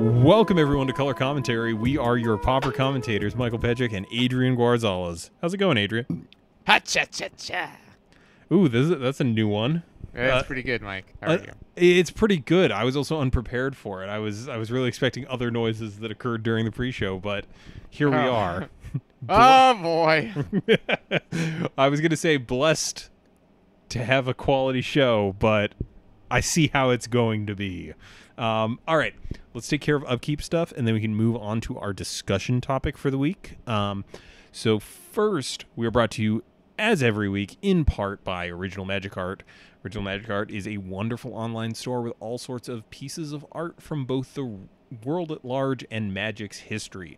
Welcome everyone to Color Commentary. We are your popper commentators, Michael Pedrick and Adrian Guarzales. How's it going, Adrian? Ha cha cha cha. Ooh, that's a new one. That's pretty good, Mike. How are you? It's pretty good. I was also unprepared for it. I was really expecting other noises that occurred during the pre-show, but here we are. Oh boy. I was gonna say blessed to have a quality show, but I see how it's going to be. All right, let's take care of upkeep stuff, and then we can move on to our discussion topic for the week. So first, we are brought to you, as every week, in part by Original Magic Art. Original Magic Art is a wonderful online store with all sorts of pieces of art from both the world at large and Magic's history.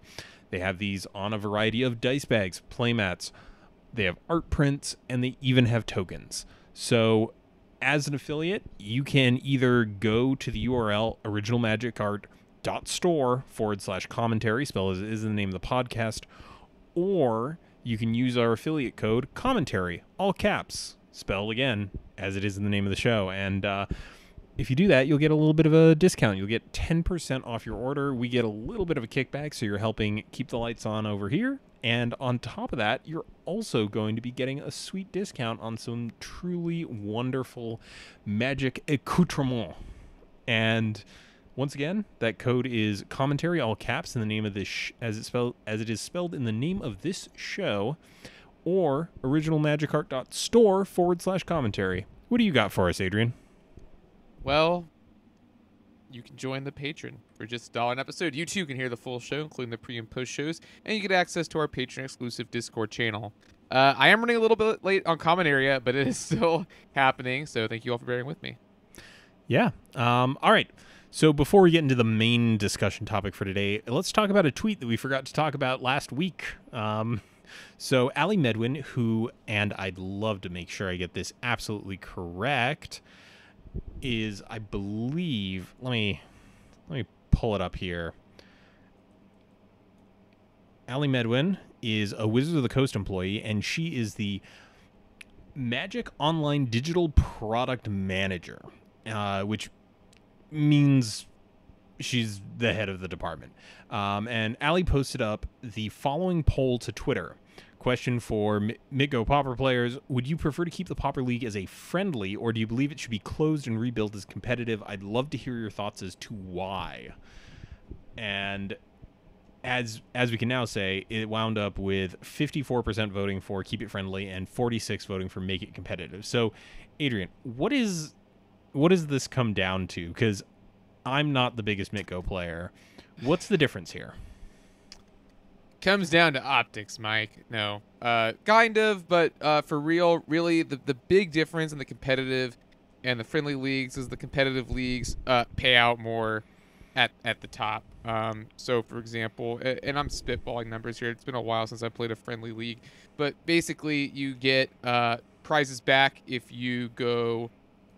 They have these on a variety of dice bags, playmats, they have art prints, and they even have tokens. So as an affiliate, you can either go to the URL originalmagicart.store/commentary, spelled as it is in the name of the podcast, or you can use our affiliate code commentary, all caps, spelled again as it is in the name of the show. And if you do that, you'll get a little bit of a discount. You'll get 10% off your order. We get a little bit of a kickback, so you're helping keep the lights on over here. And on top of that, you're also going to be getting a sweet discount on some truly wonderful magic accoutrement. And once again, that code is commentary, all caps, in the name of this as it is spelled in the name of this show, or originalmagicart.store/commentary. What do you got for us, Adrian? Well, you can join the Patreon for just $1 an episode. You too can hear the full show, including the pre and post shows, and you get access to our Patreon exclusive Discord channel. I am running a little bit late on Common Area, but it is still happening, so thank you all for bearing with me. Yeah. All right. So before we get into the main discussion topic for today, let's talk about a tweet that we forgot to talk about last week. So Ali Medwin, who, and I'd love to make sure I get this absolutely correct, is, I believe, let me pull it up here. Ali Medwin is a Wizards of the Coast employee, and she is the Magic Online Digital Product Manager, which means she's the head of the department. And Ali posted up the following poll to Twitter. Question for MitGo Pauper players: would you prefer to keep the Pauper League as a friendly, or do you believe it should be closed and rebuilt as competitive? I'd love to hear your thoughts as to why. And as we can now say, it wound up with 54% voting for keep it friendly and 46% voting for make it competitive. So, Adrian, what does this come down to? Because I'm not the biggest MitGo player. What's the difference here? Comes down to optics, Mike. No, kind of, but for real, really, the big difference in the competitive and the friendly leagues is the competitive leagues pay out more at the top. So, for example, and I'm spitballing numbers here. It's been a while since I played a friendly league, but basically, you get prizes back if you go,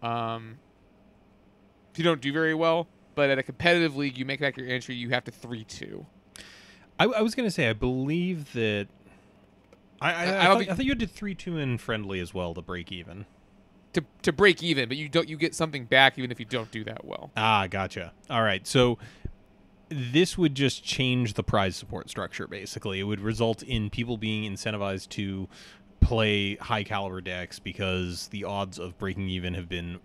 if you don't do very well. But at a competitive league, you make back your entry. You have to 3-2. I was going to say, I believe that I thought you did 3-2 in friendly as well to break even. To break even, but you get something back even if you don't do that well. Ah, gotcha. All right, so this would just change the prize support structure. Basically, it would result in people being incentivized to play high caliber decks because the odds of breaking even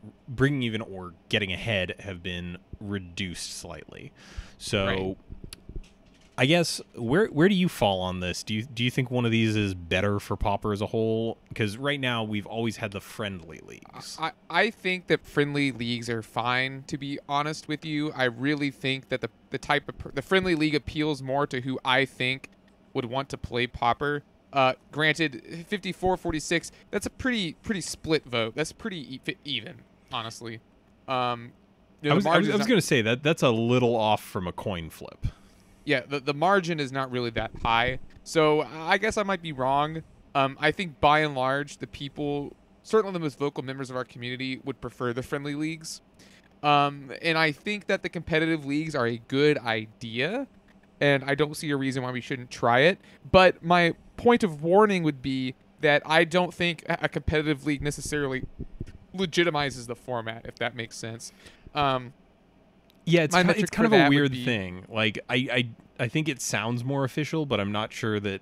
or getting ahead have been reduced slightly. So. Right. I guess where do you fall on this? Do you think one of these is better for Pauper as a whole? Because right now we've always had the friendly leagues. I think that friendly leagues are fine. To be honest with you, I really think that the type of the friendly league appeals more to who I think would want to play Pauper. Granted, 54-46. That's a pretty split vote. That's pretty even, honestly. I was going to say that's a little off from a coin flip. Yeah, the margin is not really that high. So I guess I might be wrong. I think by and large, the people, certainly the most vocal members of our community, would prefer the friendly leagues. And I think that the competitive leagues are a good idea. And I don't see a reason why we shouldn't try it. But my point of warning would be that I don't think a competitive league necessarily legitimizes the format, if that makes sense. Yeah, My it's metric kind for of a that would weird be thing. Like I think it sounds more official, but I'm not sure that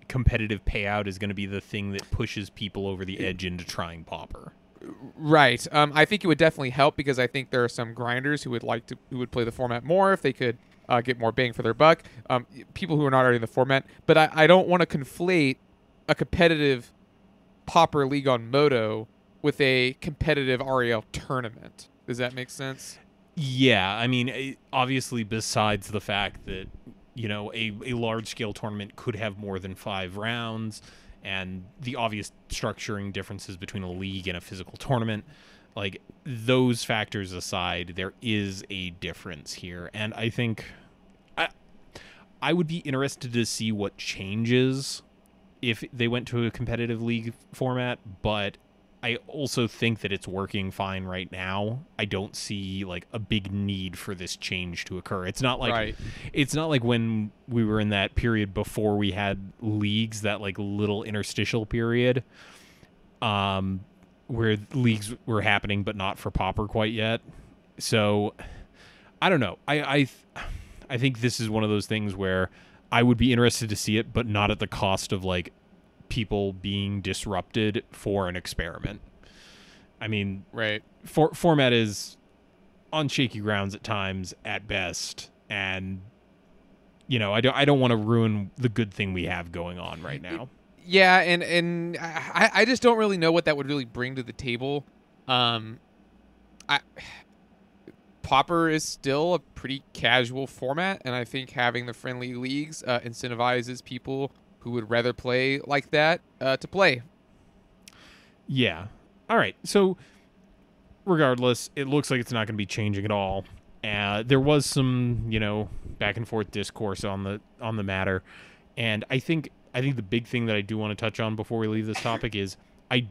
competitive payout is going to be the thing that pushes people over the edge into trying Pauper. right. I think it would definitely help because I think there are some grinders who would play the format more if they could get more bang for their buck. People who are not already in the format, but I don't want to conflate a competitive Pauper League on Moto with a competitive REL tournament. Does that make sense? Yeah, I mean, obviously, besides the fact that a large scale tournament could have more than 5 rounds, and the obvious structuring differences between a league and a physical tournament, like those factors aside, there is a difference here, and I think I would be interested to see what changes if they went to a competitive league format, but I also think that it's working fine right now. I don't see like a big need for this change to occur. Right. It's not like when we were in that period before we had leagues, that like little interstitial period where leagues were happening but not for Pauper quite yet. So I don't know. I think this is one of those things where I would be interested to see it, but not at the cost of like people being disrupted for an experiment. I mean, Right. format is on shaky grounds at times, at best, and I don't want to ruin the good thing we have going on right now. Yeah, and I just don't really know what that would really bring to the table. I Pauper is still a pretty casual format, and I think having the friendly leagues incentivizes people who would rather play like that to play. Yeah. All right. So, regardless, it looks like it's not going to be changing at all. There was some, back and forth discourse on the matter, and I think the big thing that I do want to touch on before we leave this topic is a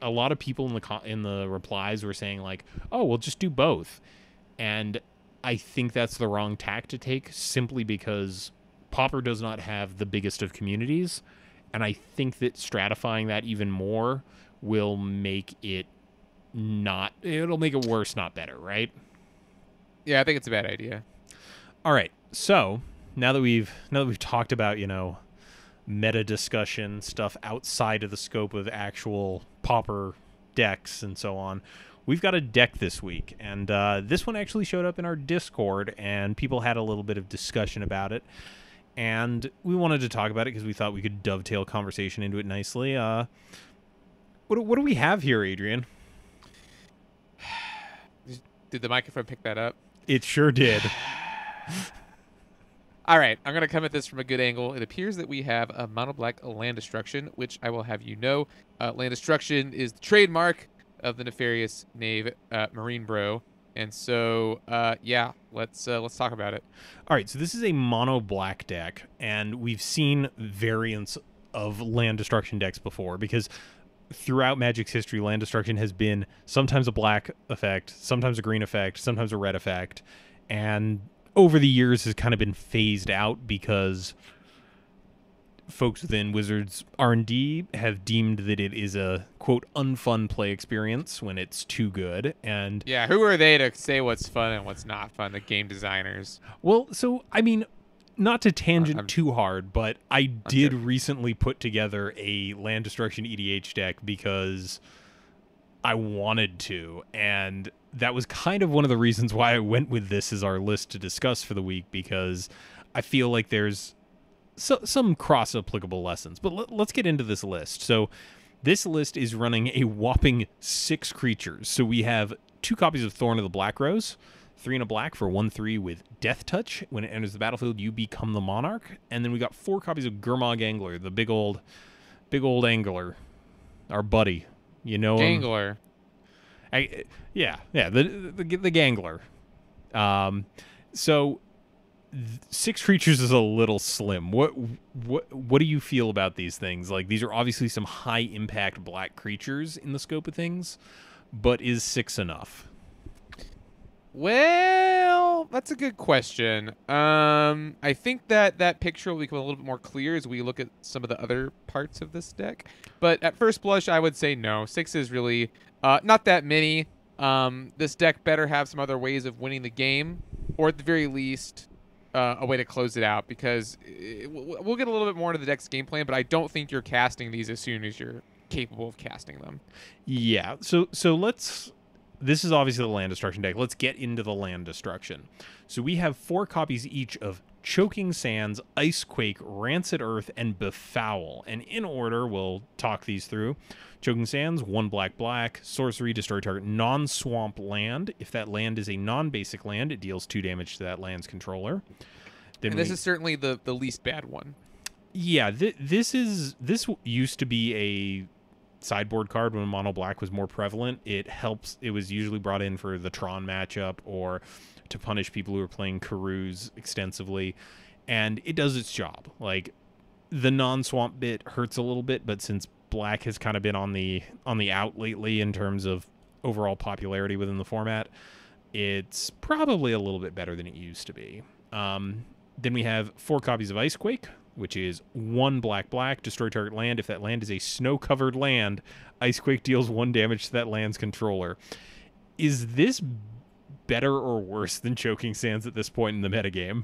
lot of people in the replies were saying like, oh, we'll just do both, and I think that's the wrong tack to take simply because Pauper does not have the biggest of communities, and I think that stratifying that even more will make it it'll make it worse, not better, right? Yeah, I think it's a bad idea. All right. So, now that we've talked about, meta discussion stuff outside of the scope of actual Pauper decks and so on, we've got a deck this week, and this one actually showed up in our Discord, and people had a little bit of discussion about it. And we wanted to talk about it because we thought we could dovetail conversation into it nicely. What do we have here, Adrian? Did the microphone pick that up? It sure did. All right, I'm going to come at this from a good angle. It appears that we have a mono black Land Destruction, which I will have you know. Land Destruction is the trademark of the nefarious knave Marine Bro. And so, yeah, let's talk about it. All right, so this is a mono black deck, and we've seen variants of Land Destruction decks before because throughout Magic's history, Land Destruction has been sometimes a black effect, sometimes a green effect, sometimes a red effect, and over the years has kind of been phased out because folks within Wizards R&D have deemed that it is a, quote, unfun play experience when it's too good. And yeah, who are they to say what's fun and what's not fun? The game designers. Well, so, I mean, not to tangent too hard, but I did recently put together a Land Destruction EDH deck because I wanted to, and that was kind of one of the reasons why I went with this as our list to discuss for the week, because I feel like there's some cross-applicable lessons. But let's get into this list. So this list is running a whopping 6 creatures. So we have 2 copies of Thorn of the Black Rose, 3 and a black for 1/3 with Death Touch. When it enters the battlefield, you become the monarch. And then we got 4 copies of Gurmag Angler, the big old angler, our buddy. You know him. Gangler. Yeah, the Gangler. So 6 creatures is a little slim. What do you feel about these things? Like, these are obviously some high impact black creatures in the scope of things, but is 6 enough? Well, that's a good question. I think that picture will become a little bit more clear as we look at some of the other parts of this deck. But at first blush, I would say no. 6 is really not that many. This deck better have some other ways of winning the game or at the very least, a way to close it out, because we'll get a little bit more into the deck's game plan, but I don't think you're casting these as soon as you're capable of casting them. Yeah. So let's. This is obviously the land destruction deck. Let's get into the land destruction. So we have 4 copies each of Choking Sands, Icequake, Rancid Earth, and Befoul. And in order, we'll talk these through. Choking Sands, 1 black, sorcery, destroy target non-swamp land. If that land is a non-basic land, it deals 2 damage to that land's controller. And this is certainly the least bad one. Yeah, this used to be a sideboard card when mono black was more prevalent. It was usually brought in for the Tron matchup or to punish people who were playing Karuz extensively, and it does its job. Like, the non-swamp bit hurts a little bit, but since black has kind of been on the out lately in terms of overall popularity within the format, it's probably a little bit better than it used to be. Then we have 4 copies of Icequake, which is 1 black, destroy target land. If that land is a snow-covered land, Icequake deals 1 damage to that land's controller. Is this better or worse than Choking Sands at this point in the metagame?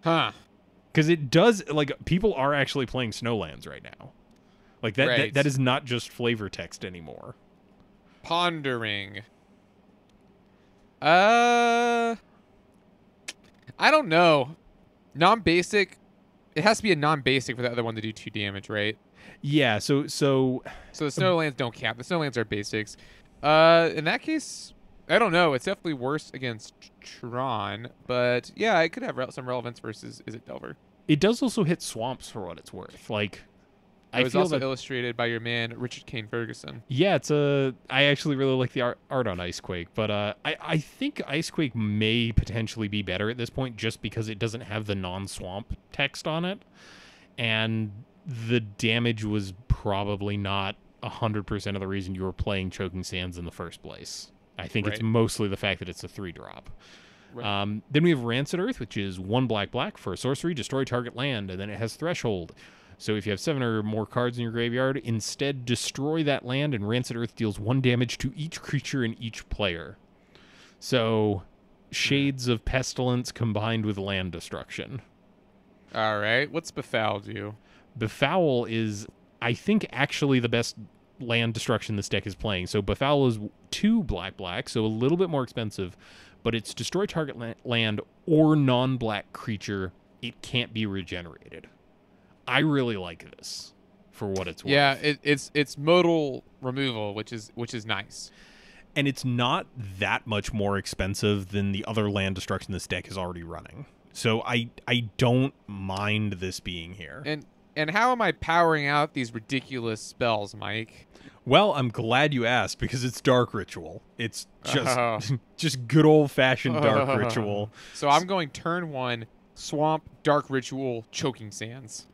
Huh. Because it does, like, people are actually playing Snowlands right now. Like, that is not just flavor text anymore. Pondering. I don't know. Non-basic. It has to be a non-basic for the other one to do 2 damage, right? Yeah, so the Snowlands don't count. The Snowlands are basics. In that case, I don't know. It's definitely worse against Tron, but yeah, it could have some relevance versus Is It Delver. It does also hit swamps for what it's worth. Like, it was also illustrated by your man Richard Kane Ferguson. Yeah, I actually really like the art on Icequake, but I think Icequake may potentially be better at this point just because it doesn't have the non-swamp text on it, and the damage was probably not 100% of the reason you were playing Choking Sands in the first place. I think it's mostly the fact that it's a 3-drop. Right. Then we have Rancid Earth, which is 1 black for a sorcery, destroy target land, and then it has Threshold. So if you have 7 or more cards in your graveyard, instead destroy that land, and Rancid Earth deals 1 damage to each creature and each player. So, shades of Pestilence combined with land destruction. All right. What's Befoul do? Befoul is, I think, actually the best land destruction this deck is playing. So Befoul is 2 black, so a little bit more expensive, but it's destroy target land or non-black creature. It can't be regenerated. I really like this for what it's worth. Yeah, it's modal removal, which is nice. And it's not that much more expensive than the other land destruction this deck is already running. So I don't mind this being here. And how am I powering out these ridiculous spells, Mike? Well, I'm glad you asked, because it's Dark Ritual. It's just good old-fashioned Dark Ritual. So I'm going turn 1, Swamp, Dark Ritual, Choking Sands.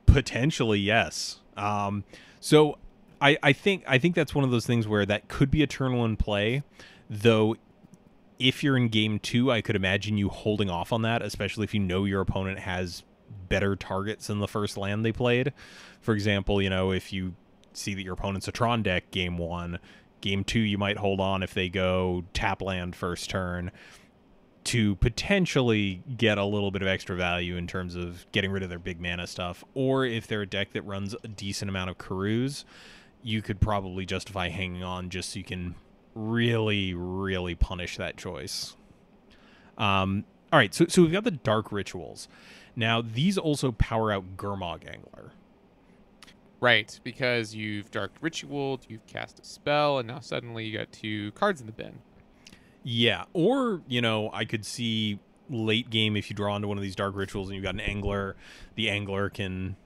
Potentially, yes. So I think that's one of those things where that could be a turn 1 play, though. If you're in game 2, I could imagine you holding off on that, especially if you know your opponent has better targets than the first land they played. For example, if you see that your opponent's a Tron deck game 1, game 2 you might hold on if they go tap land first turn to potentially get a little bit of extra value in terms of getting rid of their big mana stuff. Or if they're a deck that runs a decent amount of Karuz, you could probably justify hanging on just so you can really, really punish that choice. All right, so we've got the Dark Rituals. Now, these also power out Gurmag Angler. Right, because you've Dark Ritualed, you've cast a spell, and now suddenly you got 2 cards in the bin. Yeah, or, I could see late game if you draw into one of these Dark Rituals and you've got an Angler, the Angler can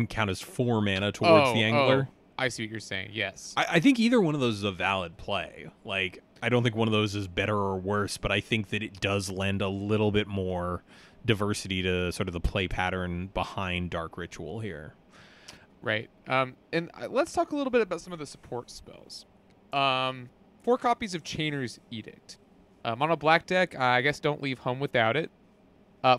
count as 4 mana towards the Angler. Oh, I see what you're saying, yes. I think either one of those is a valid play. Like, I don't think one of those is better or worse, but I think that it does lend a little bit more diversity to sort of the play pattern behind Dark Ritual here. Right. And let's talk a little bit about some of the support spells. 4 copies of Chainer's Edict. Mono black deck, I guess don't leave home without it.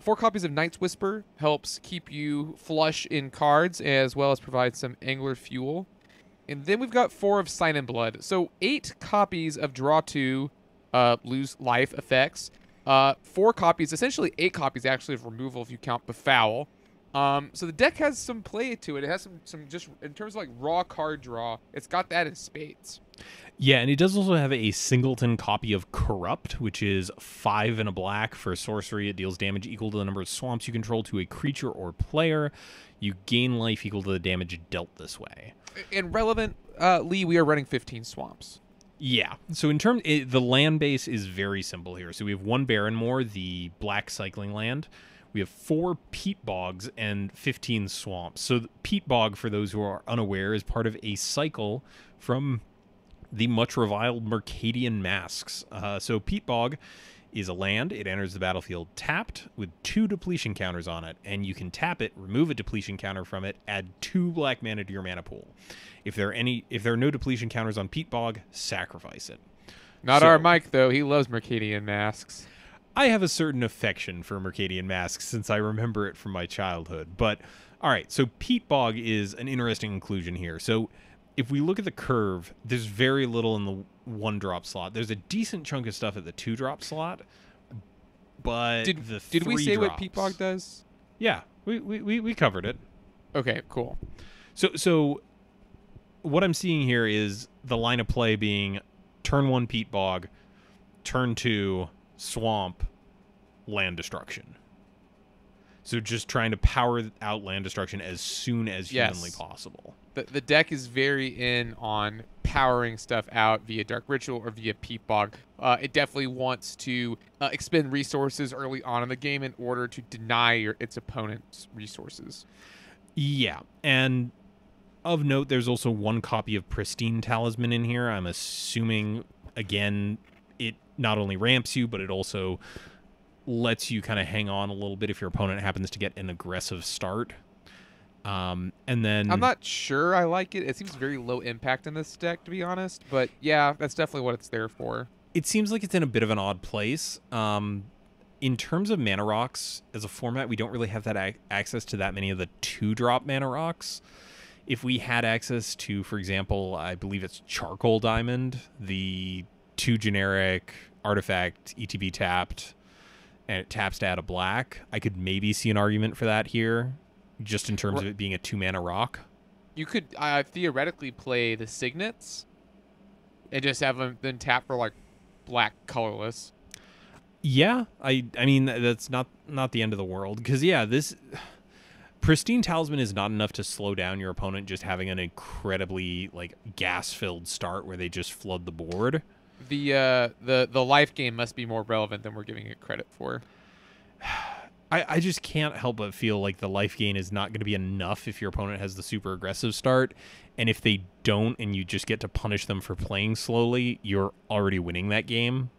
4 copies of Night's Whisper helps keep you flush in cards, as well as provide some angler fuel. And then we've got 4 of Sign in Blood. So 8 copies of Draw 2, lose life effects. 4 copies, essentially 8 copies actually of removal if you count Befoul. So the deck has some play to it. It has some just in terms of like raw card draw. It's got that in spades. Yeah, and it does also have a singleton copy of Corrupt, which is 5 and a black for sorcery. It deals damage equal to the number of swamps you control to a creature or player. You gain life equal to the damage dealt this way. And relevant, Lee, we are running 15 swamps. Yeah. So in terms, the land base is very simple here. So we have 1 Barrenmoor, the black cycling land. We have 4 peat bogs and 15 swamps. So peat bog, for those who are unaware, is part of a cycle from the much reviled Mercadian Masks. So peat bog is a land. It enters the battlefield tapped with 2 depletion counters on it, and you can tap it, remove a depletion counter from it, add 2 black mana to your mana pool. If there are no depletion counters on peat bog, sacrifice it. Not our Mike though. He loves Mercadian Masks. I have a certain affection for Mercadian Masks since I remember it from my childhood. But all right, so peat bog is an interesting inclusion here. So if we look at the curve, there's very little in the 1-drop slot. There's a decent chunk of stuff at the 2-drop slot, but did we say what peat bog does? Yeah, we covered it. Okay, cool. So what I'm seeing here is the line of play being turn 1 peat bog, turn 2 swamp, land destruction. So just trying to power out land destruction as soon as humanly possible. The deck is very in on powering stuff out via Dark Ritual or via peat bog. It definitely wants to expend resources early on in the game in order to deny its opponent's resources. Yeah, and of note, there's also 1 copy of Pristine Talisman in here. I'm assuming, again, it not only ramps you, but it also lets you kind of hang on a little bit if your opponent happens to get an aggressive start. And then I'm not sure I like it. It seems very low impact in this deck, to be honest. But yeah, that's definitely what it's there for. It seems like it's in a bit of an odd place. In terms of mana rocks as a format, we don't really have that access to that many of the 2-drop mana rocks. If we had access to, for example, I believe it's Charcoal Diamond, the 2 generic artifact ETB tapped, and it taps to add a black, I could maybe see an argument for that here, just in terms of it being a 2-mana rock. You could theoretically play the Signets and just have them then tap for like black colorless. Yeah, I mean that's not the end of the world, because yeah, this Pristine Talisman is not enough to slow down your opponent just having an incredibly like gas-filled start where they just flood the board. The life game must be more relevant than we're giving it credit for. I just can't help but feel like the life gain is not going to be enough if your opponent has the super aggressive start, and if they don't and you just get to punish them for playing slowly, you're already winning that game,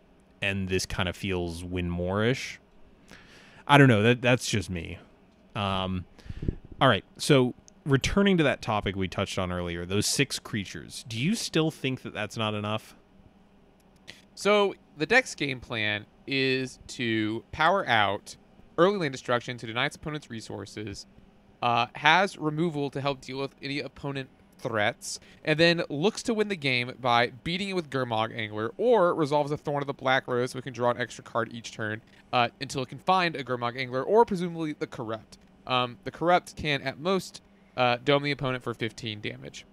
and this kind of feels win more-ish. I don't know, that's just me. All right, so returning to that topic we touched on earlier, those 6 creatures, do you still think that that's not enough? So the deck's game plan is to power out early land destruction to deny its opponent's resources, has removal to help deal with any opponent threats, and then looks to win the game by beating it with Gurmag Angler, or resolves a Thorn of the Black Rose so it can draw an extra card each turn until it can find a Gurmag Angler, or presumably the Corrupt. The Corrupt can at most dome the opponent for 15 damage.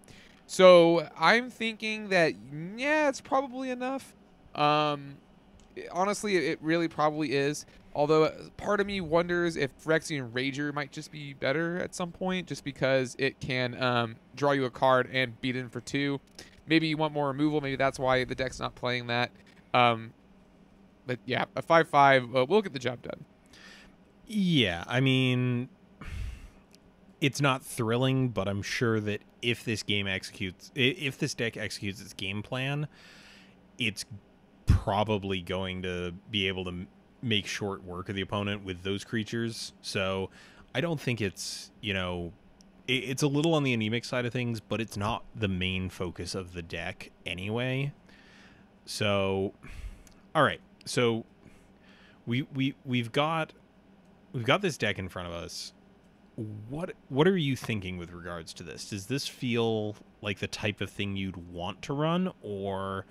So I'm thinking that, yeah, it's probably enough. Honestly, it really probably is. Although part of me wonders if Phyrexian Rager might just be better at some point, just because it can draw you a card and beat it for 2. Maybe you want more removal. Maybe that's why the deck's not playing that. But yeah, a 5/5 will get the job done. Yeah, I mean, it's not thrilling, but I'm sure that if this deck executes its game plan, it's probably going to be able to make short work of the opponent with those creatures. So I don't think it's, it's a little on the anemic side of things, but it's not the main focus of the deck anyway. So, all right. So we've got this deck in front of us. What are you thinking with regards to this? Does this feel like the type of thing you'd want to run, or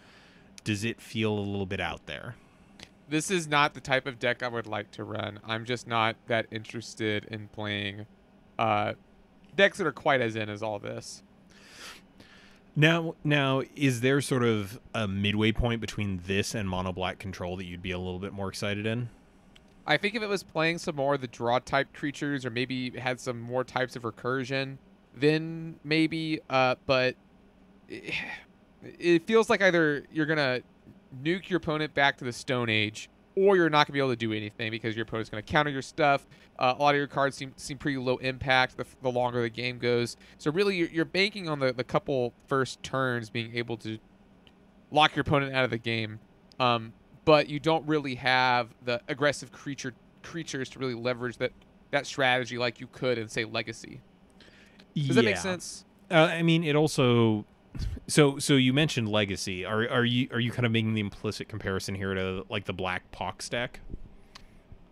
does it feel a little bit out there? This is not the type of deck I would like to run. I'm just not that interested in playing uh, decks that are quite as in as all this. Now, is there sort of a midway point between this and mono black control that you'd be a little bit more excited in? I think if it was playing some more of the draw type creatures, or maybe had some more types of recursion, then maybe. But it feels like either you're gonna nuke your opponent back to the Stone Age, or you're not gonna be able to do anything because your opponent's gonna counter your stuff. A lot of your cards seem pretty low impact the longer the game goes. So really, you're banking on the couple first turns being able to lock your opponent out of the game. But you don't really have the aggressive creatures to really leverage that strategy like you could in, say, Legacy. Does that make sense? I mean, it also. So you mentioned Legacy. Are you kind of making the implicit comparison here to like the Black Pox deck?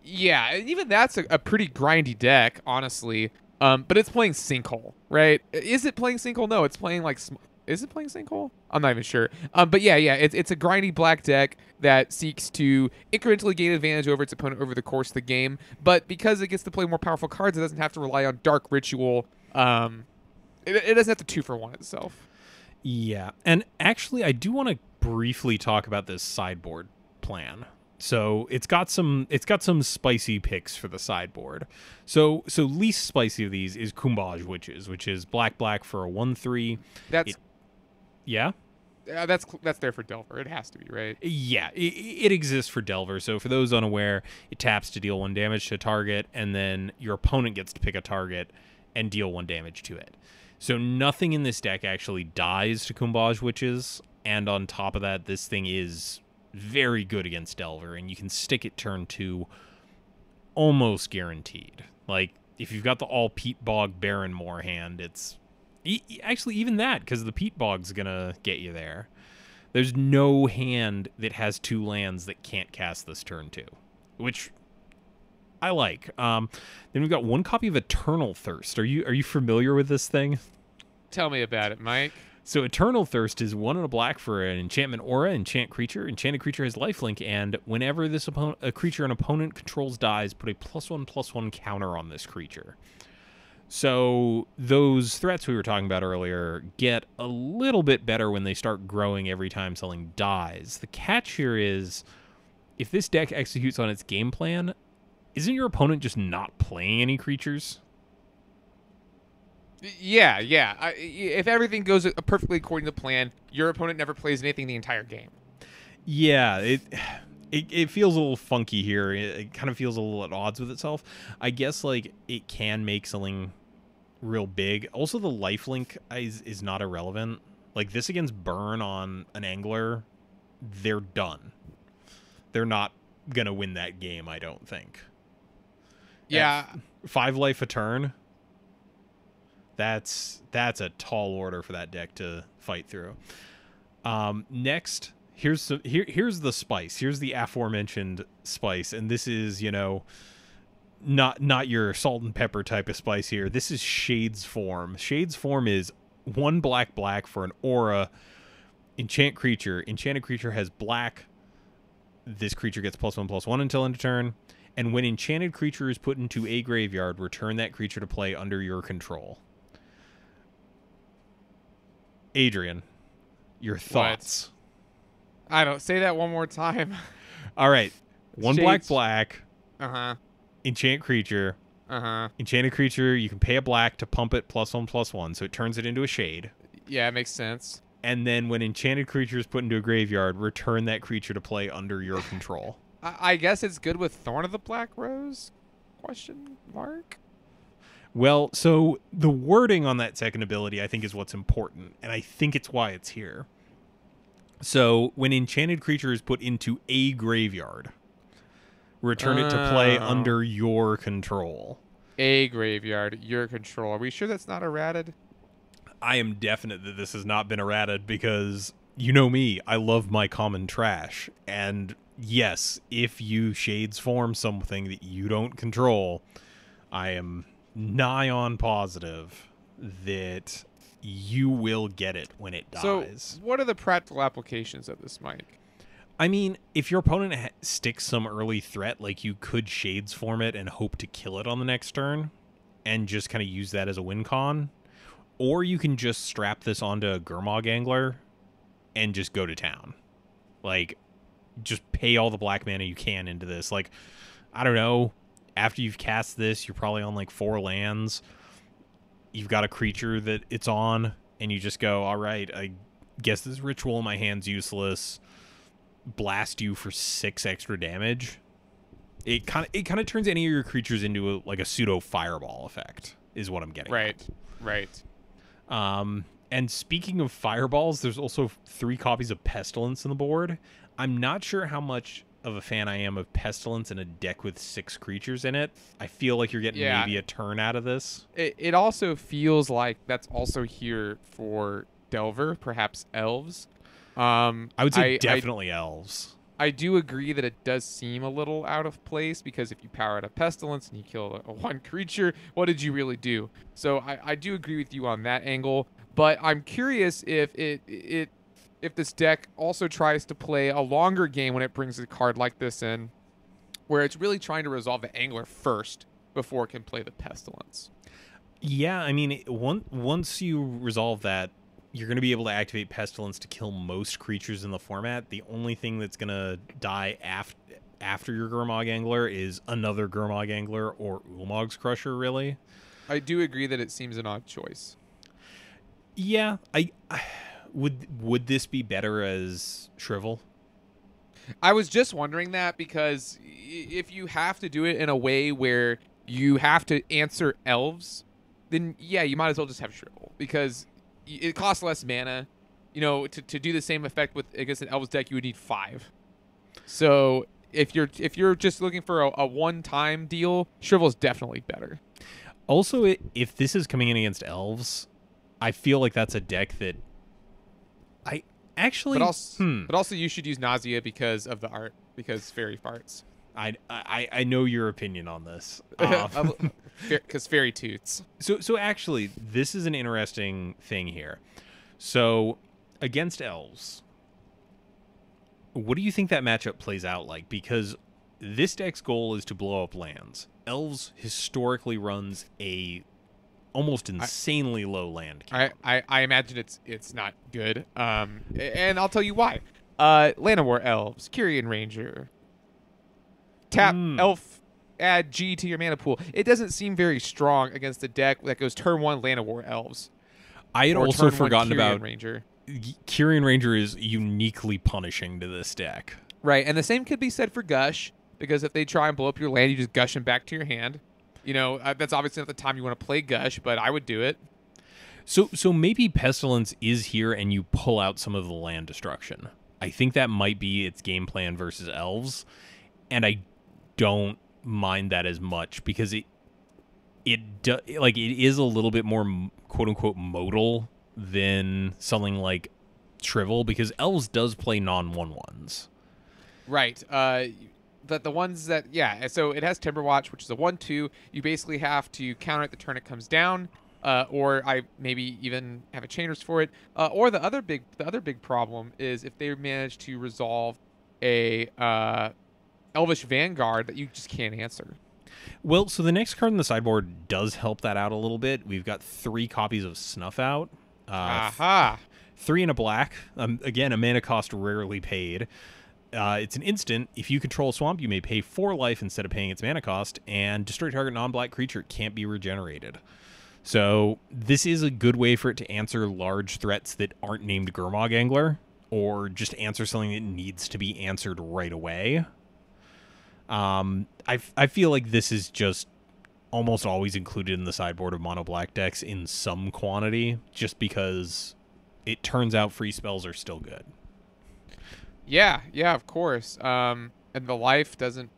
Yeah, and even that's a pretty grindy deck, honestly. But it's playing Sinkhole, right? Is it playing Sinkhole? No, it's playing like. Is it playing Sinkhole? I'm not even sure. But yeah, it's a grindy black deck that seeks to incrementally gain advantage over its opponent over the course of the game. But because it gets to play more powerful cards, it doesn't have to rely on Dark Ritual. It doesn't have to 2-for-1 itself. Yeah, and actually, I do want to briefly talk about this sideboard plan. So it's got some spicy picks for the sideboard. So least spicy of these is Kumbaj Witches, which is black for a 1/3. Yeah. That's there for Delver. It has to be, right? Yeah, it exists for Delver. So for those unaware, it taps to deal 1 damage to a target, and then your opponent gets to pick a target and deal 1 damage to it. So nothing in this deck actually dies to Kumbaj Witches, and on top of that, this thing is very good against Delver, and you can stick it turn 2 almost guaranteed. Like, if you've got the all Peat Bog Barrenmore hand, it's... Actually, even that, because the Peat Bog's gonna get you there. There's no hand that has 2 lands that can't cast this turn 2, which I like. Then we've got 1 copy of Eternal Thirst. Are you familiar with this thing? Tell me about it, Mike. So Eternal Thirst is 1 and a black for an enchantment aura, enchant creature. Enchanted creature has lifelink, and whenever a creature an opponent controls dies, put a +1/+1 counter on this creature. So those threats we were talking about earlier get a little bit better when they start growing every time something dies. The catch here is, if this deck executes on its game plan, isn't your opponent just not playing any creatures? Yeah. If everything goes perfectly according to plan, your opponent never plays anything the entire game. Yeah, it feels a little funky here. It kind of feels a little at odds with itself. I guess like it can make something real big. Also, the lifelink is not irrelevant. Like this against burn on an angler, they're done. They're not gonna win that game, I don't think. Yeah, 5 life a turn. That's a tall order for that deck to fight through. Next, here's the spice. Here's the aforementioned spice, and this is, you know, not your salt and pepper type of spice here. This is Shade's Form. Shade's Form is 1 black for an aura. Enchant creature. Enchanted creature has black. This creature gets +1/+1 until end of turn. And when enchanted creature is put into a graveyard, return that creature to play under your control. Adrian, your thoughts? What? I don't say that one more time. All right, 1 black. Enchant creature. Enchanted creature. You can pay a black to pump it +1/+1, so it turns it into a shade. Yeah, it makes sense. And then when enchanted creature is put into a graveyard, return that creature to play under your control. I guess it's good with Thorn of the Black Rose? Question mark. Well, so the wording on that second ability, I think, is what's important, and I think it's why it's here. So when enchanted creature is put into a graveyard, return it to play under your control. A graveyard, your control. Are we sure that's not errated? I am definite that this has not been errated because, you know me, I love my common trash. And yes, if you Shades Form something that you don't control, I am nigh on positive that you will get it when it dies. So, what are the practical applications of this, Mike? I mean, if your opponent sticks some early threat, like you could Shades form it and hope to kill it on the next turn and just kind of use that as a win con. Or you can just strap this onto a Gurmag Angler and just go to town. Like, just pay all the black mana you can into this. Like, I don't know, after you've cast this, you're probably on like 4 lands. You've got a creature that it's on, and you just go, all right, I guess this ritual in my hand's useless. Blast you for 6 extra damage. It kind of turns any of your creatures into like a pseudo fireball effect, is what I'm getting at. Right. And speaking of fireballs, there's also 3 copies of Pestilence in the board. I'm not sure how much of a fan I am of Pestilence in a deck with 6 creatures in it. I feel like you're getting maybe a turn out of this. It also feels like that's also here for Delver, perhaps Elves. I would say definitely Elves. I do agree that it does seem a little out of place, because if you power out a Pestilence and you kill a 1 creature, what did you really do? So I do agree with you on that angle, but I'm curious if if this deck also tries to play a longer game when it brings a card like this in, where it's really trying to resolve the Angler first before it can play the Pestilence. Yeah, I mean, once you resolve that, you're going to be able to activate Pestilence to kill most creatures in the format. The only thing that's going to die after your Gurmag Angler is another Gurmag Angler or Ulamog's Crusher, really. I do agree that it seems an odd choice. Yeah, I would this be better as Shrivel? I was just wondering that, because if you have to do it in a way where you have to answer Elves, then yeah, you might as well just have Shrivel, because it costs less mana. You know, to do the same effect with against an Elves deck, you would need 5. So if you're just looking for a one-time deal, Shrivel is definitely better. Also, if this is coming in against Elves, I feel like that's a deck that I actually. But also, you should use Nausea because of the art, because fairy farts. I know your opinion on this. Because fairy toots. So actually, this is an interesting thing here. So against Elves, what do you think that matchup plays out like? Because this deck's goal is to blow up lands. Elves historically runs a almost insanely low land count. I imagine it's not good. And I'll tell you why. Land of War Elves, Kyrian Ranger. Tap Elf, add G to your mana pool. It doesn't seem very strong against a deck that goes turn 1 Land of War Elves. I had also forgotten about Ranger. Kyrian Ranger is uniquely punishing to this deck. Right, and the same could be said for Gush, because if they try and blow up your land, you just gush them back to your hand. You know, that's obviously not the time you want to play Gush, but I would do it. So maybe Pestilence is here and you pull out some of the land destruction. I think that might be its game plan versus Elves, and I don't mind that as much, because it is a little bit more quote unquote modal than something like Shrivel, because Elves does play non-1/1s. Right. The ones that, so it has Timberwatch, which is a 1/2. You basically have to counter it the turn it comes down, or I maybe even have a Chainers for it. Or the other big problem is if they manage to resolve a Elvish Vanguard that you just can't answer. Well, so the next card in the sideboard does help that out a little bit. We've got 3 copies of Snuff Out. 3 and a black. Again, a mana cost rarely paid. It's an instant. If you control a swamp, you may pay 4 life instead of paying its mana cost, and destroy target non-black creature can't be regenerated. So this is a good way for it to answer large threats that aren't named Gurmag Angler, or just answer something that needs to be answered right away. I feel like this is just almost always included in the sideboard of mono black decks in some quantity, just because it turns out free spells are still good. Yeah, of course. And the life doesn't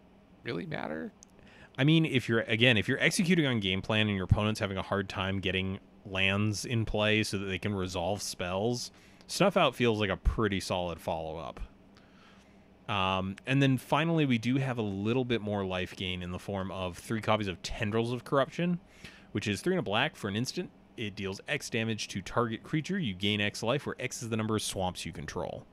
really matter. I mean, if you're executing on game plan and your opponent's having a hard time getting lands in play so that they can resolve spells, Snuff Out feels like a pretty solid follow-up. And then finally, we do have a little bit more life gain in the form of 3 copies of Tendrils of Corruption, which is 3 and a black for an instant. It deals X damage to target creature. You gain X life, where X is the number of swamps you control.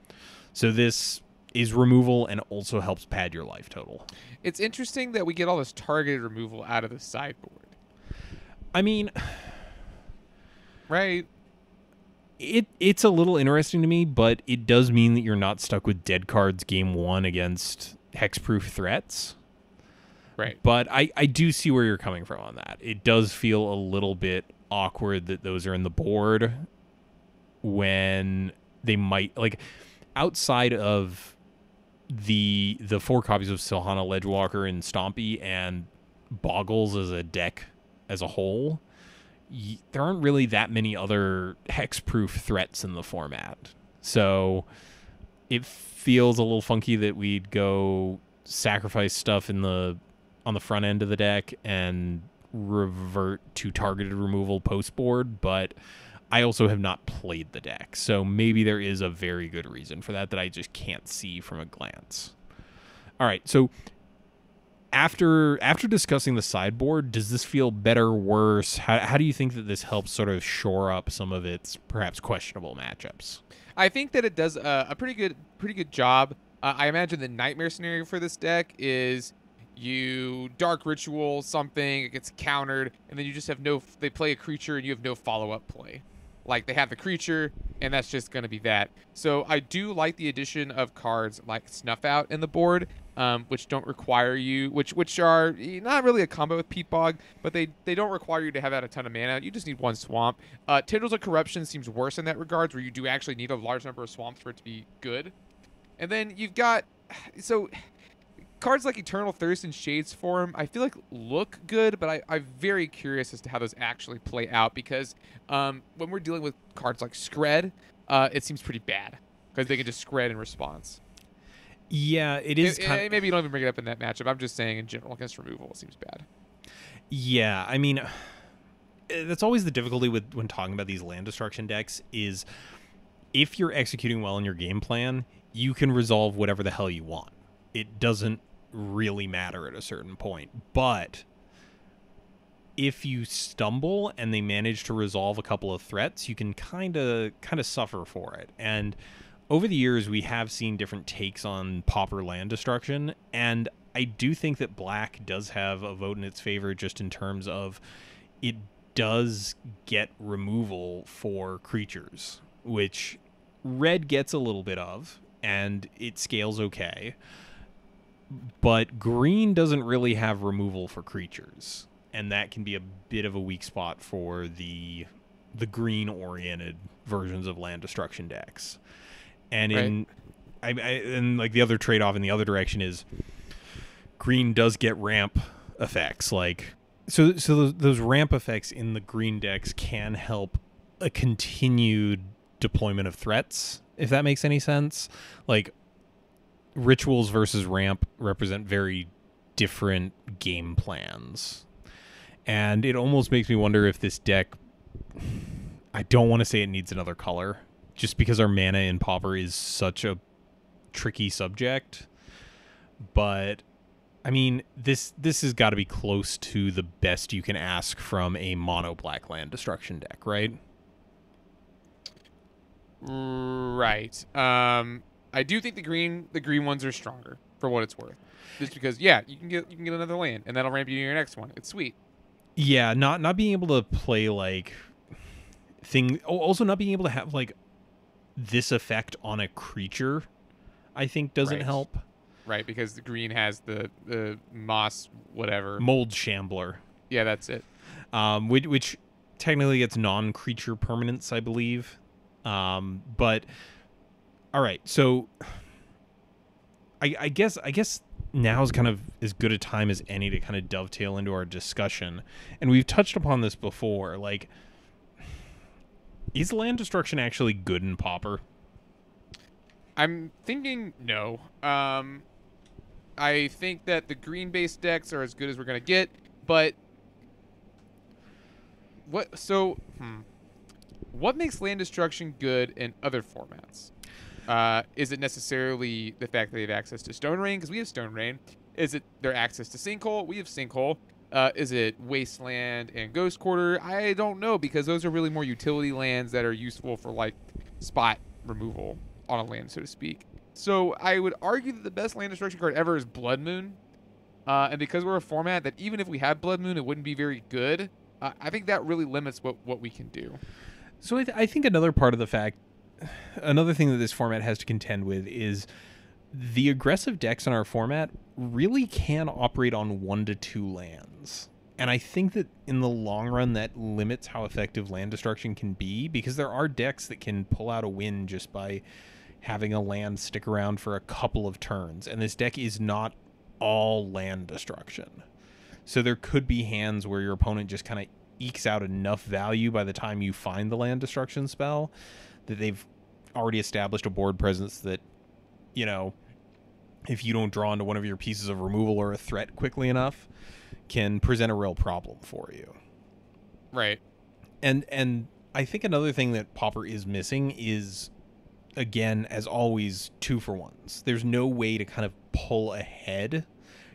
So this is removal and also helps pad your life total. It's interesting that we get all this targeted removal out of the sideboard. I mean, right? It's a little interesting to me, but it does mean that you're not stuck with dead cards game 1 against hexproof threats. Right. But I do see where you're coming from on that. It does feel a little bit awkward that those are in the board when they might, like, outside of the 4 copies of Silhana Ledgewalker and Stompy and Boggles as a deck as a whole, there aren't really that many other hexproof threats in the format. So it feels a little funky that we'd go sacrifice stuff on the front end of the deck and revert to targeted removal post board, but I also have not played the deck, so maybe there is a very good reason for that I just can't see from a glance. All right, so after discussing the sideboard, does this feel better, worse? How do you think that this helps sort of shore up some of its perhaps questionable matchups? I think that it does a pretty good job. I imagine the nightmare scenario for this deck is you Dark Ritual something, it gets countered, and then you just have they play a creature and you have no follow-up play. Like, they have the creature, and that's just going to be that. So I do like the addition of cards like Snuff Out in the board, which don't require you, which are not really a combo with Peat Bog, but they don't require you to have out a ton of mana. You just need 1 swamp. Tendrils of Corruption seems worse in that regard, where you do actually need a large number of swamps for it to be good. And then you've got, so cards like Eternal Thirst and Shades Form, I feel like look good, but I'm very curious as to how those actually play out, because when we're dealing with cards like Scred, it seems pretty bad because they can just Scred in response. Yeah, it is. Maybe you don't even bring it up in that matchup. I'm just saying in general against removal, it seems bad. Yeah, I mean, that's always the difficulty when talking about these land destruction decks is if you're executing well in your game plan, you can resolve whatever the hell you want. It doesn't really matter at a certain point. But if you stumble and they manage to resolve a couple of threats, you can kind of suffer for it. And over the years, we have seen different takes on pauper land destruction, and I do think that black does have a vote in its favor just in terms of it does get removal for creatures, which red gets a little bit of, and it scales okay. But green doesn't really have removal for creatures, and that can be a bit of a weak spot for the green-oriented versions of land destruction decks. And and like the other trade-off in the other direction is green does get ramp effects. Like so those ramp effects in the green decks can help a continued deployment of threats, if that makes any sense. Like rituals versus ramp represent very different game plans. And it almost makes me wonder if this deck, I don't want to say it needs another color, just because our mana in Pauper is such a tricky subject. But I mean, this has got to be close to the best you can ask from a mono black land destruction deck, right? Right. I do think the green ones are stronger for what it's worth. Just because, yeah, you can get another land, and that'll ramp you to your next one. It's sweet. Yeah, not being able to play like also not being able to have like this effect on a creature, I think doesn't help. Right, because the green has the moss whatever. Mold Shambler. Yeah, that's it. Which technically gets non-creature permanents, I believe. But all right, so I guess now is kind of as good a time as any to kind of dovetail into our discussion. And we've touched upon this before. Like, is land destruction actually good in Pauper? I'm thinking no. I think that the green-based decks are as good as we're going to get, but what makes land destruction good in other formats? Is it necessarily the fact that they have access to Stone Rain? Because we have Stone Rain. Is it their access to Sinkhole? We have Sinkhole. Is it Wasteland and Ghost Quarter? I don't know, because those are really more utility lands that are useful for like spot removal on a land, so to speak. So I would argue that the best land destruction card ever is Blood Moon. And because we're a format that even if we had Blood Moon, it wouldn't be very good. I think that really limits what we can do. So I think another thing that this format has to contend with is the aggressive decks in our format really can operate on 1 to 2 lands. And I think that in the long run, that limits how effective land destruction can be, because there are decks that can pull out a win just by having a land stick around for a couple of turns. And this deck is not all land destruction. So there could be hands where your opponent just kind of ekes out enough value by the time you find the land destruction spell that they've already established a board presence that, you know, if you don't draw into one of your pieces of removal or a threat quickly enough, can present a real problem for you. Right. And I think another thing that Pauper is missing is, again, as always, 2-for-1s. There's no way to kind of pull ahead.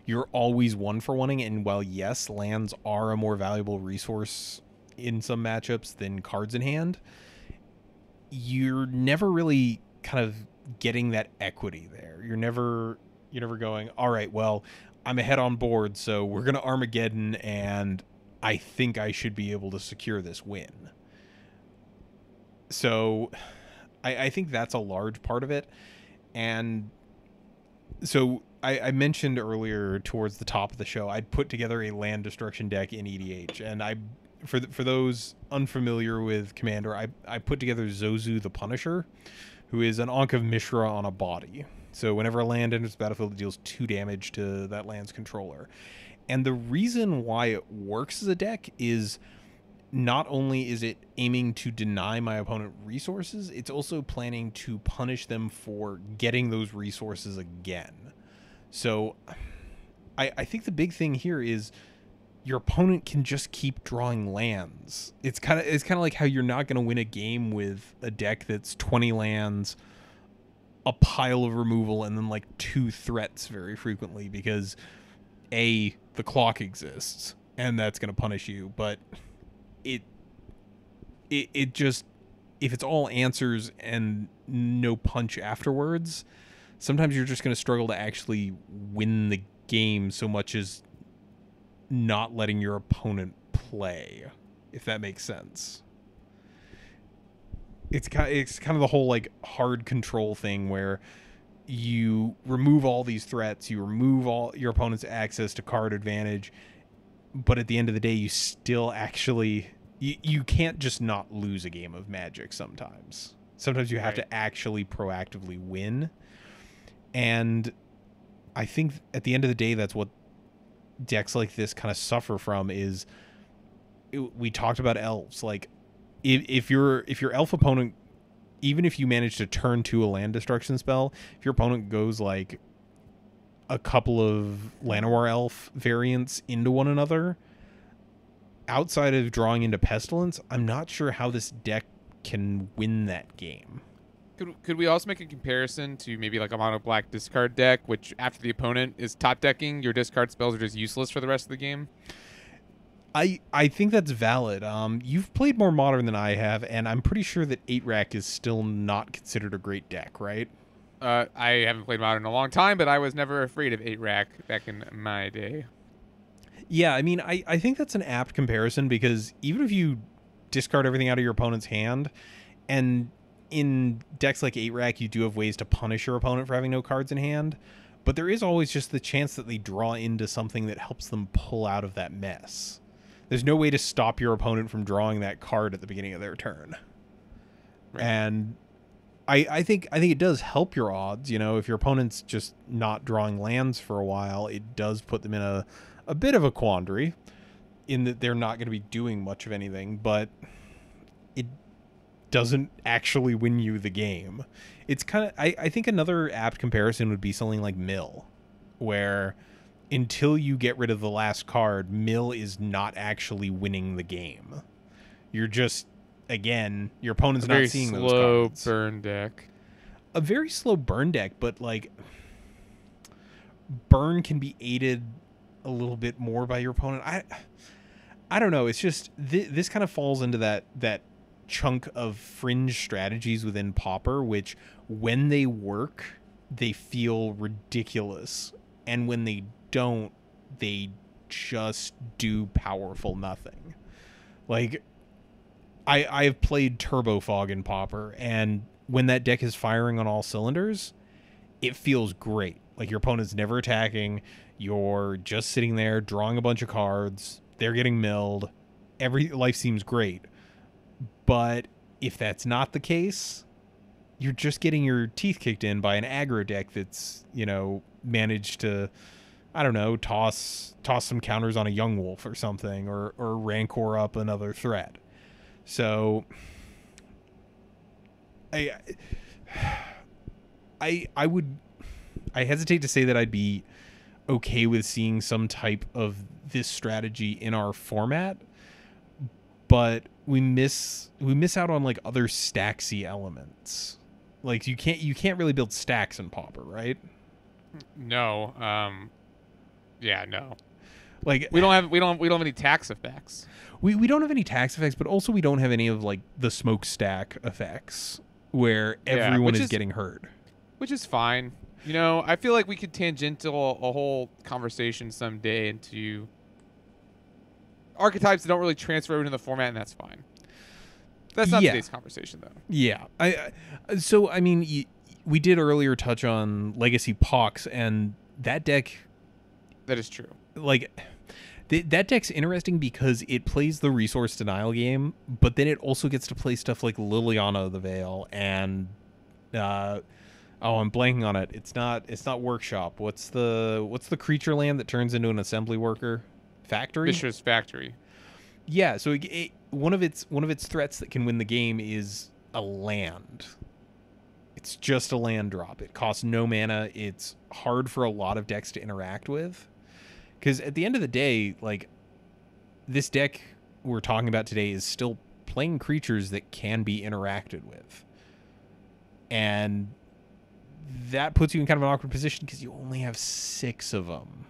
You're always 1-for-1ing, and while yes, lands are a more valuable resource in some matchups than cards in hand, you're never really kind of getting that equity there. You're never going, all right, well, I'm ahead on board, so we're going to Armageddon, and I think I should be able to secure this win. So I think that's a large part of it. And so I mentioned earlier towards the top of the show, I'd put together a land destruction deck in EDH, and for those unfamiliar with Commander, I put together Zozu the Punisher, who is an Ankh of Mishra on a body. So whenever a land enters the battlefield, it deals 2 damage to that land's controller. And the reason why it works as a deck is not only is it aiming to deny my opponent resources, it's also planning to punish them for getting those resources again. So I think the big thing here is your opponent can just keep drawing lands. It's kind of like how you're not going to win a game with a deck that's 20 lands, a pile of removal, and then like 2 threats very frequently, because the clock exists and that's going to punish you, but it just, if it's all answers and no punch afterwards, sometimes you're just going to struggle to actually win the game so much as not letting your opponent play, if that makes sense. It's kind of the whole like hard control thing where you remove all these threats, you remove all your opponent's access to card advantage, but at the end of the day, you still actually you can't just not lose a game of Magic sometimes. Sometimes you have to actually proactively win. And I think at the end of the day, that's what decks like this kind of suffer from. Is we talked about elves. Like if your elf opponent, even if you manage to turn to a land destruction spell, if your opponent goes like a couple of Llanowar elf variants into one another, outside of drawing into Pestilence, I'm not sure how this deck can win that game. Could we also make a comparison to maybe like a mono black discard deck, which after the opponent is top decking, your discard spells are just useless for the rest of the game? I think that's valid. You've played more Modern than I have, and I'm pretty sure that 8-Rack is still not considered a great deck, right? I haven't played Modern in a long time, but I was never afraid of 8-Rack back in my day. Yeah, I mean, I think that's an apt comparison, because even if you discard everything out of your opponent's hand, and in decks like 8-Rack, you do have ways to punish your opponent for having no cards in hand, but there is always just the chance that they draw into something that helps them pull out of that mess. There's no way to stop your opponent from drawing that card at the beginning of their turn. Right. And I think it does help your odds. You know, if your opponent's just not drawing lands for a while, it does put them in a bit of a quandary, in that they're not going to be doing much of anything, but it doesn't actually win you the game. It's kind of, I think another apt comparison would be something like Mill, where until you get rid of the last card, Mill is not actually winning the game. You're just, again, your opponent's not seeing those cards. Slow burn deck. A very slow burn deck, but like burn can be aided a little bit more by your opponent. I don't know. It's just this kind of falls into that chunk of fringe strategies within Pauper, which when they work, they feel ridiculous, and when they don't, they just do powerful nothing. Like I've played Turbo Fog in Pauper, and when that deck is firing on all cylinders, it feels great. Like your opponent's never attacking, you're just sitting there drawing a bunch of cards, they're getting milled, life seems great. But if that's not the case, you're just getting your teeth kicked in by an aggro deck that's, managed to, I don't know, toss some counters on a Young Wolf or something, or Rancor up another threat. So I hesitate to say that I'd be okay with seeing some type of this strategy in our format, but we miss out on like other stacksy elements. Like you can't really build stacks in Pauper, right? No. Yeah, no. Like we don't have any tax effects. We don't have any tax effects, but also we don't have any of like the smokestack effects where everyone is getting hurt. Which is fine. I feel like we could tangential a whole conversation someday into archetypes that don't really transfer into the format, and that's fine. That's not today's conversation, though. Yeah. We did earlier touch on Legacy Pox, and that deck... That is true. Like, that deck's interesting because it plays the resource denial game, but then it also gets to play stuff like Liliana of the Veil and... I'm blanking on it. It's not Workshop. What's the creature land that turns into an assembly worker? Factory? Fisher's Factory. Yeah, so one of its threats that can win the game is a land. It's just a land drop. It costs no mana. It's hard for a lot of decks to interact with. Because at the end of the day, like, this deck we're talking about today is still playing creatures that can be interacted with. And that puts you in kind of an awkward position because you only have 6 of them.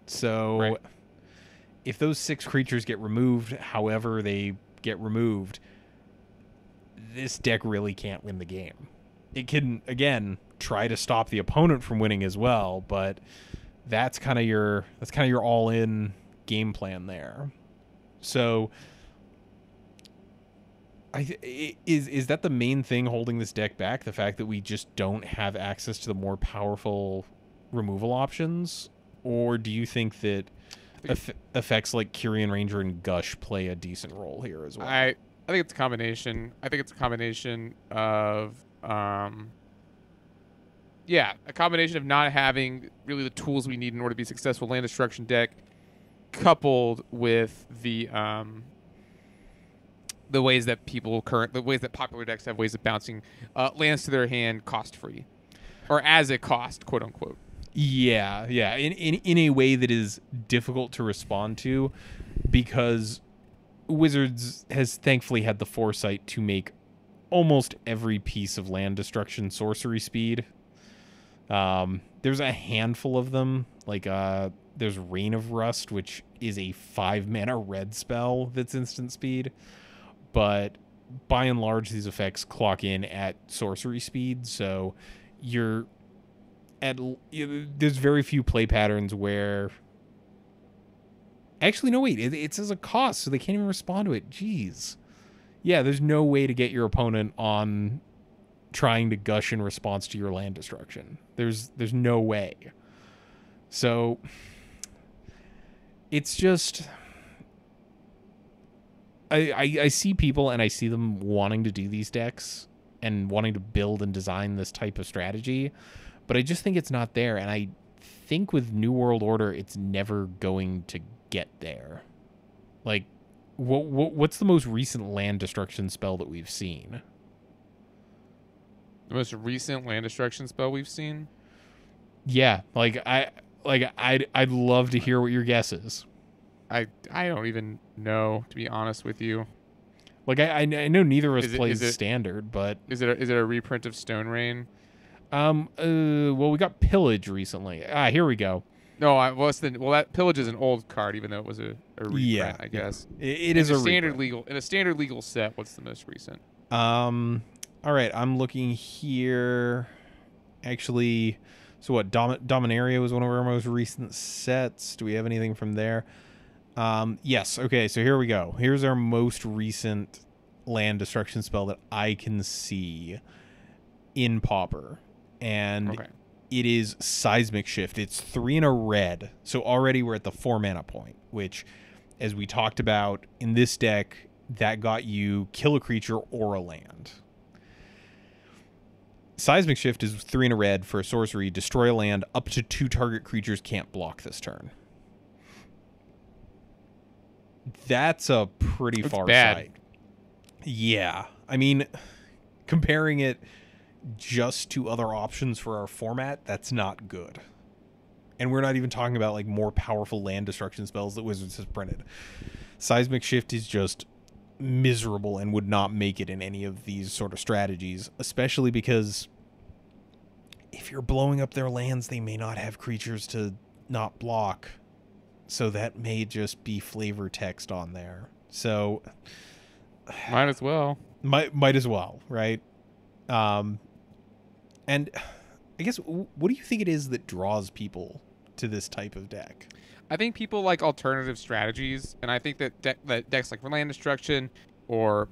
So if those 6 creatures get removed, however they get removed, this deck really can't win the game. It can, again, try to stop the opponent from winning as well, but that's kind of your all-in game plan there. So is that the main thing holding this deck back? The fact that we just don't have access to the more powerful removal options? Or do you think that effects like Kyrian Ranger and Gush play a decent role here as well? I think it's a combination. I think it's a combination of a combination of not having really the tools we need in order to be a successful land destruction deck, coupled with the ways that popular decks have ways of bouncing lands to their hand cost free, or as a cost, quote unquote. Yeah. In a way that is difficult to respond to, because Wizards has thankfully had the foresight to make almost every piece of land destruction sorcery speed. There's a handful of them, like there's Reign of Rust, which is a 5 mana red spell that's instant speed, but by and large these effects clock in at sorcery speed, so there's very few play patterns where... Actually, no, wait. It says a cost, so they can't even respond to it. Jeez. Yeah, there's no way to get your opponent on trying to Gush in response to your land destruction. There's no way. So it's just... I see people, and I see them wanting to do these decks and wanting to build and design this type of strategy, but I just think it's not there, and I think with New World Order, it's never going to get there. Like, what's the most recent land destruction spell that we've seen? The most recent land destruction spell we've seen? Yeah, I'd love to hear what your guess is. I don't even know, to be honest with you. Like, I know neither of us plays standard, but is it a reprint of Stone Rain? Well, we got Pillage recently. Here we go. No, that pillage is an old card, even though it was a Yeah, reprint, I guess. it is a standard reprint. legal in a standard legal set. What's the most recent? All right, I'm looking here. Actually, so what? Dominaria was one of our most recent sets. Do we have anything from there? Yes. Okay, so here we go. Here's our most recent land destruction spell that I can see in Pauper, and Okay. it is Seismic Shift. It's 3 and a red, so already we're at the 4 mana point, which, as we talked about in this deck, that got you kill a creature or a land. Seismic Shift is 3 and a red for a sorcery. Destroy a land. Up to 2 target creatures can't block this turn. That's a pretty far bad. sight. Yeah. I mean, comparing it just to other options for our format, that's not good. And we're not even talking about like more powerful land destruction spells that Wizards has printed. Seismic Shift is just miserable and would not make it in any of these sort of strategies, especially because if you're blowing up their lands, they may not have creatures to not block. So that may just be flavor text on there. So Might as well. Might as well, right? And I guess, what do you think it is that draws people to this type of deck? I think people like alternative strategies, and I think that decks like land destruction or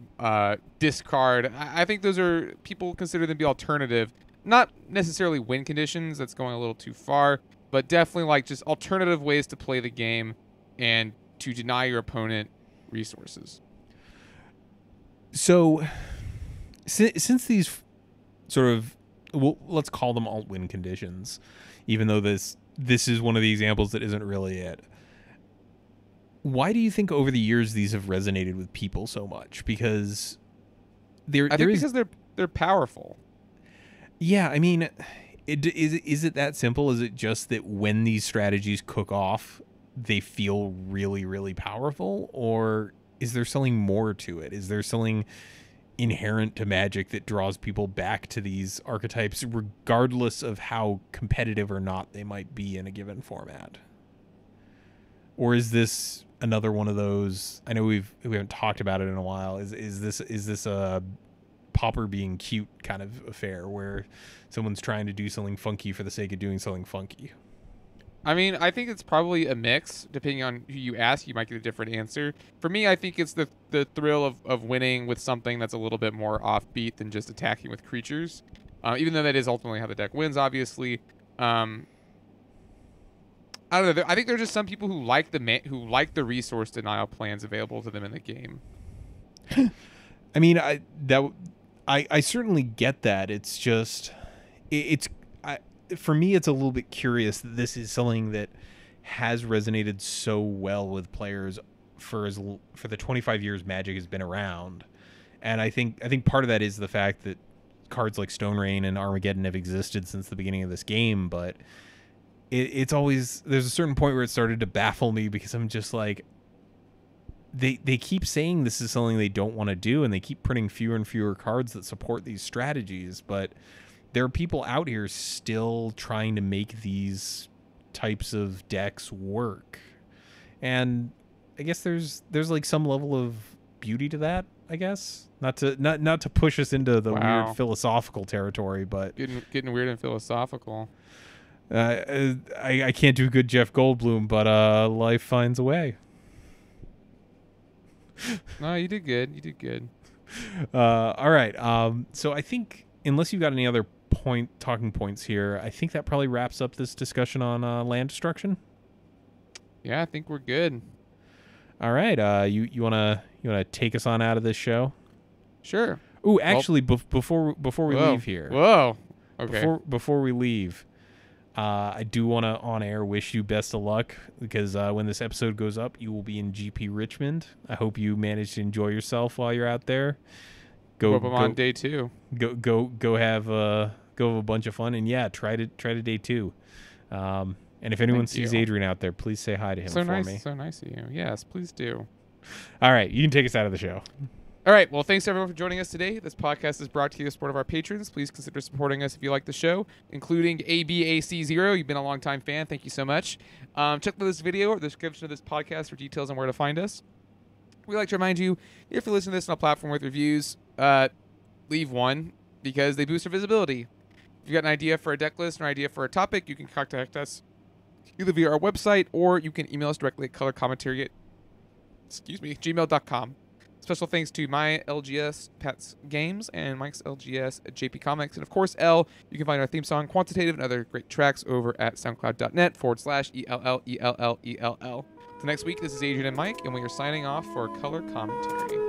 discard, I think those are, people consider them to be alternative. Not necessarily win conditions, that's going a little too far, but definitely like just alternative ways to play the game and to deny your opponent resources. So, since these sort of, well, let's call them alt-win conditions, even though this is one of the examples that isn't really it. Why do you think over the years these have resonated with people so much? Because because they're powerful. Yeah, I mean, is it that simple? Is it just that when these strategies cook off, they feel really, really powerful? Or is there something more to it? Is there something inherent to Magic that draws people back to these archetypes, regardless of how competitive or not they might be in a given format? Or is this another one of those? I know we haven't talked about it in a while. Is this a Pauper being cute kind of affair where someone's trying to do something funky for the sake of doing something funky? I mean, I think it's probably a mix. Depending on who you ask, you might get a different answer. For me, I think it's the thrill of winning with something that's a little bit more offbeat than just attacking with creatures. Even though that is ultimately how the deck wins, obviously. I don't know. I think there are just some people who like the resource denial plans available to them in the game. I mean, I certainly get that. It's just for me, it's a little bit curious that this is something that has resonated so well with players for the 25 years Magic has been around. And I think part of that is the fact that cards like Stone Rain and Armageddon have existed since the beginning of this game, but it's always, there's a certain point where it started to baffle me because I'm just like, they keep saying this is something they don't want to do, and they keep printing fewer and fewer cards that support these strategies, but there are people out here still trying to make these types of decks work. And I guess there's like some level of beauty to that, I guess. Not to push us into the weird philosophical territory, but getting weird and philosophical. I can't do good Jeff Goldblum, but life finds a way. No, you did good. You did good. All right. So I think, unless you've got any other talking points here, I think that probably wraps up this discussion on land destruction. Yeah, I think we're good. All right. You wanna take us on out of this show? Sure. Ooh, actually, before we leave here. Whoa. Okay. Before we leave, I do want to on air wish you best of luck, because when this episode goes up, you will be in GP Richmond. I hope you manage to enjoy yourself while you're out there. Go on day 2. Go have a bunch of fun, and yeah, try to day 2. And if anyone sees Adrian out there, please say hi to him for me. So nice of you. Yes, please do. All right, you can take us out of the show. All right. Well, thanks everyone for joining us today. This podcast is brought to you with the support of our patrons. Please consider supporting us if you like the show, including ABAC0. You've been a long-time fan. Thank you so much. Check out this video or the description of this podcast for details on where to find us. We'd like to remind you, if you're listening to this on a platform with reviews, leave one because they boost our visibility. If you've got an idea for a deck list or an idea for a topic, you can contact us either via our website or you can email us directly at colorcommentary@gmail.com. Special thanks to my LGS Pets Games and Mike's LGS JP Comics. And of course, L, you can find our theme song, Quantitative, and other great tracks over at soundcloud.net/ELLELLELL. So next week, this is Adrian and Mike, and we are signing off for Color Commentary.